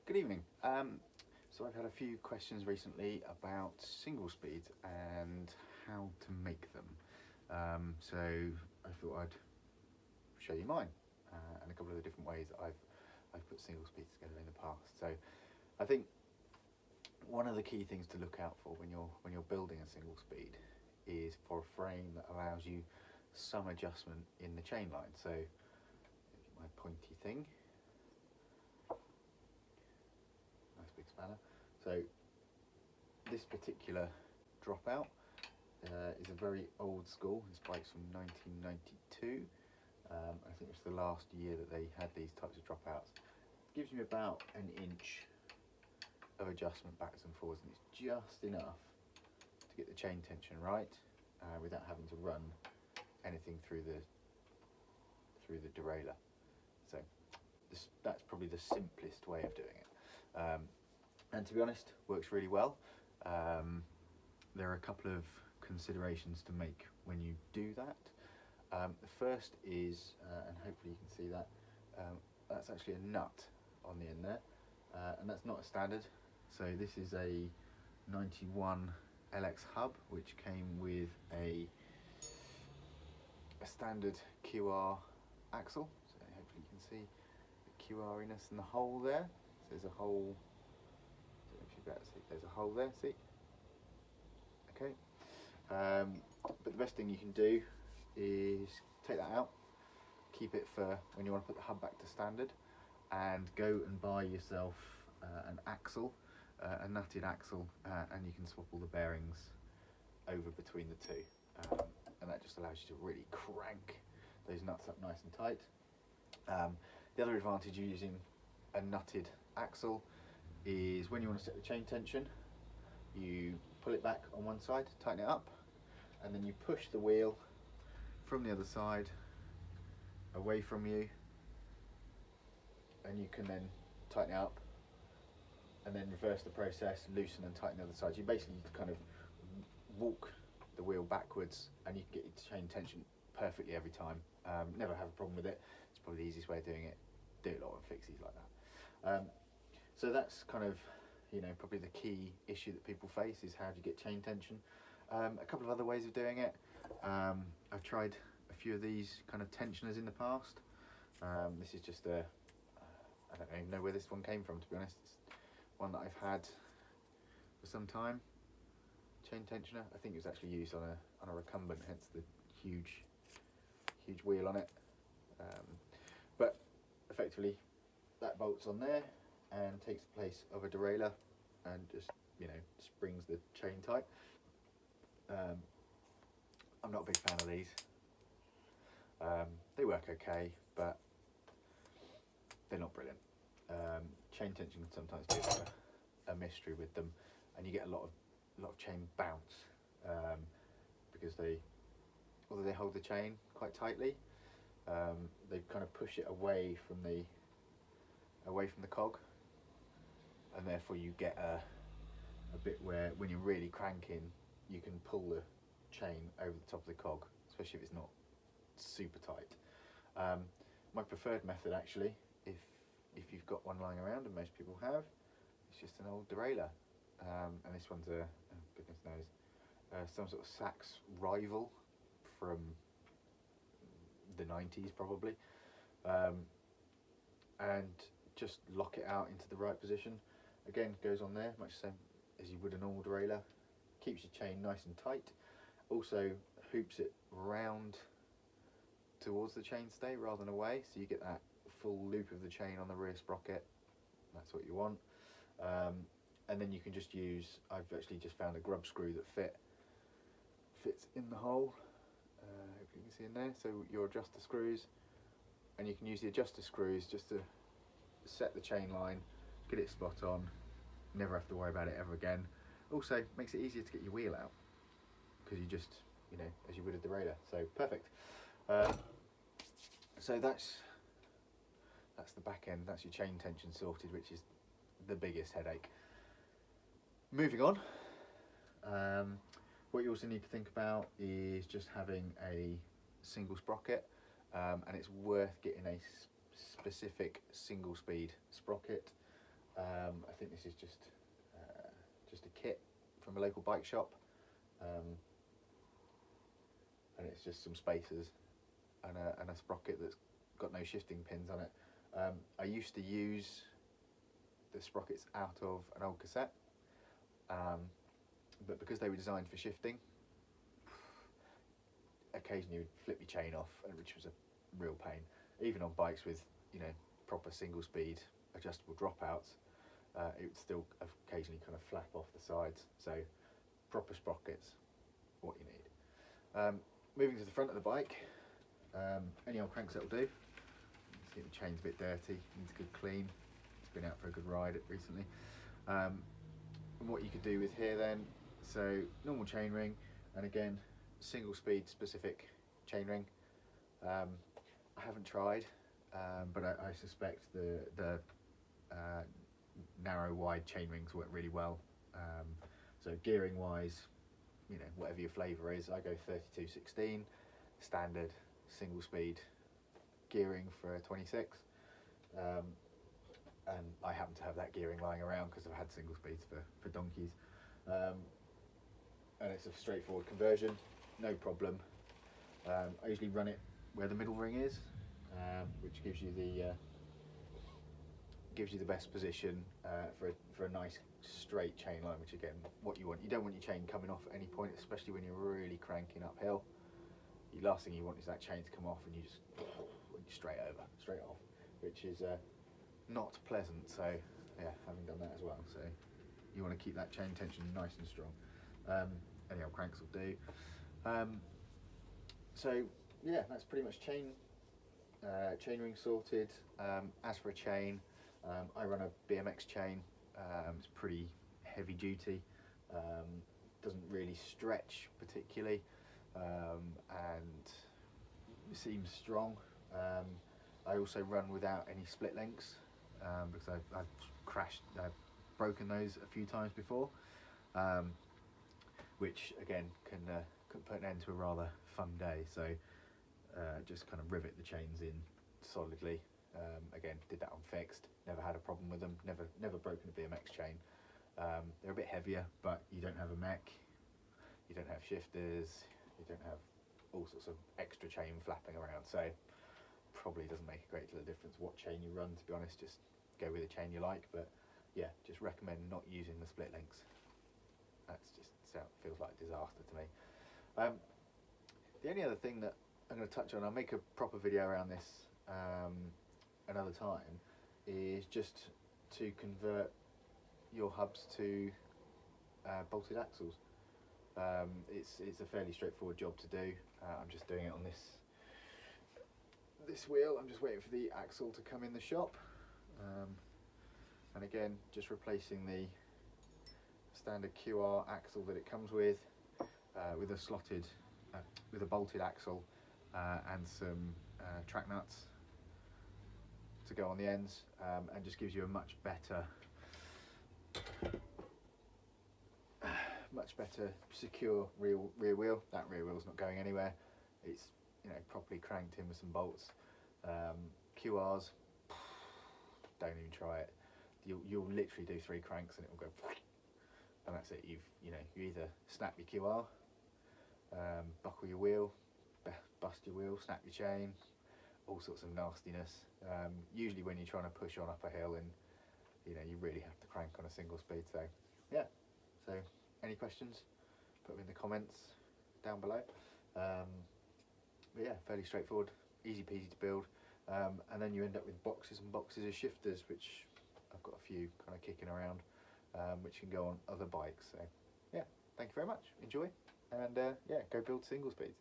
Good evening. So I've had a few questions recently about single speeds and how to make them. So I thought I'd show you mine and a couple of the different ways that I've put single speeds together in the past. So I think one of the key things to look out for when you're building a single speed is for a frame that allows you some adjustment in the chain line. So my pointy thing. Nice big spanner. So this particular dropout is a very old school. This bike's from 1992. I think it's the last year that they had these types of dropouts. It gives me about an inch of adjustment backwards and forwards, and it's just enough to get the chain tension right without having to run anything through the derailleur. So that's probably the simplest way of doing it. And to be honest, works really well. There are a couple of considerations to make when you do that. The first is, and hopefully you can see that, that's actually a nut on the end there, and that's not a standard. So this is a 91 LX hub, which came with a standard QR axle. So hopefully you can see the QRiness in the hole there. So there's a hole. There's a hole there, see? Okay. But the best thing you can do is take that out, keep it for when you want to put the hub back to standard, and go and buy yourself an axle, a nutted axle, and you can swap all the bearings over between the two. And that just allows you to really crank those nuts up nice and tight. The other advantage of using a nutted axle is when you want to set the chain tension, you pull it back on one side, tighten it up, and then you push the wheel from the other side away from you, and you can then tighten it up and then reverse the process, loosen and tighten the other side. You basically kind of walk the wheel backwards and you can get your chain tension perfectly every time. Never have a problem with it. It's probably the easiest way of doing it. Do a lot of fixies like that. So that's kind of, probably the key issue that people face is how do you get chain tension. A couple of other ways of doing it. I've tried a few of these kind of tensioners in the past. This is just I don't even know where this one came from, to be honest. It's one that I've had for some time. Chain tensioner. I think it was actually used on a recumbent, hence the huge wheel on it. But effectively, that bolts on there and takes the place of a derailleur and just springs the chain tight. I'm not a big fan of these. They work okay, but they're not brilliant. Chain tension can sometimes be a mystery with them, and you get a lot of chain bounce because although they hold the chain quite tightly, they kind of push it away from the cog, and therefore you get a bit where when you're really cranking you can pull the chain over the top of the cog, especially if it's not super tight. My preferred method actually, if you've got one lying around, and most people have, it's just an old derailleur, and this one's oh goodness knows, some sort of Sachs rival from the 90s probably, and just lock it out into the right position. Again, goes on there much the same as you would a normal derailleur. Keeps your chain nice and tight. Also hoops it round towards the chainstay rather than away, so you get that full loop of the chain on the rear sprocket. That's what you want. And then you can just use, I've actually just found a grub screw that fits in the hole. Hopefully you can see in there. So your adjuster screws, and you can use the adjuster screws just to set the chain line, get it spot on, never have to worry about it ever again. Also makes it easier to get your wheel out because you just, as you would a derailleur. So perfect. So that's the back end. That's your chain tension sorted, which is the biggest headache. Moving on, what you also need to think about is just having a single sprocket, and it's worth getting a specific single speed sprocket. I think this is just a kit from a local bike shop, and it's just some spacers and a sprocket that's got no shifting pins on it. I used to use the sprockets out of an old cassette, but because they were designed for shifting, occasionally you would flip your chain off, which was a real pain. Even on bikes with, you know, proper single speed adjustable dropouts, it would still occasionally kind of flap off the sides. So proper sprockets, what you need. Moving to the front of the bike, any old crankset will do. See the chain's a bit dirty, needs a good clean. It's been out for a good ride recently. And what you could do with here then, so normal chain ring, and again single speed specific chain ring. I haven't tried, but I suspect the narrow wide chain rings work really well. So gearing wise, you know, whatever your flavour is, I go 32/16 standard single speed gearing for a 26, and I happen to have that gearing lying around because I've had single speeds for donkeys, and it's a straightforward conversion, no problem. I usually run it where the middle ring is, which gives you the best position for a nice straight chain line, which again, what you want. You don't want your chain coming off at any point, especially when you're really cranking uphill. The last thing you want is that chain to come off and you just straight off, which is not pleasant. So yeah, having done that as well, so you want to keep that chain tension nice and strong. Any old cranks will do. So yeah, that's pretty much chain ring sorted. As for a chain, I run a BMX chain. It's pretty heavy duty, doesn't really stretch particularly, and seems strong. I also run without any split links, because I've broken those a few times before, which again can put an end to a rather fun day. So just kind of rivet the chains in solidly. Again, did that on fixed, never had a problem with them, never broken a BMX chain. They're a bit heavier, but you don't have a mech, you don't have shifters, you don't have all sorts of extra chain flapping around, so probably doesn't make a great deal of difference what chain you run, to be honest. Just go with a chain you like, but yeah, just recommend not using the split links. That's just feels like a disaster to me. The only other thing that I'm going to touch on, I'll make a proper video around this another time, is just to convert your hubs to bolted axles. It's a fairly straightforward job to do. I'm just doing it on this wheel. I'm just waiting for the axle to come in the shop, and again, just replacing the standard QR axle that it comes with a slotted, with a bolted axle and some track nuts to go on the ends, and just gives you a much better secure rear wheel. That rear wheel's not going anywhere. It's, you know, properly cranked in with some bolts. QRs, don't even try it. You'll literally do 3 cranks and it will go, and that's it. You either snap your QR, buckle your wheel, bust your wheel, snap your chain, all sorts of nastiness. Usually when you're trying to push on up a hill and you really have to crank on a single speed. So yeah, so any questions, put them in the comments down below. But yeah, fairly straightforward, easy peasy to build, and then you end up with boxes and boxes of shifters, which I've got a few kind of kicking around, which can go on other bikes. So yeah, thank you very much, enjoy, and yeah, go build single speeds.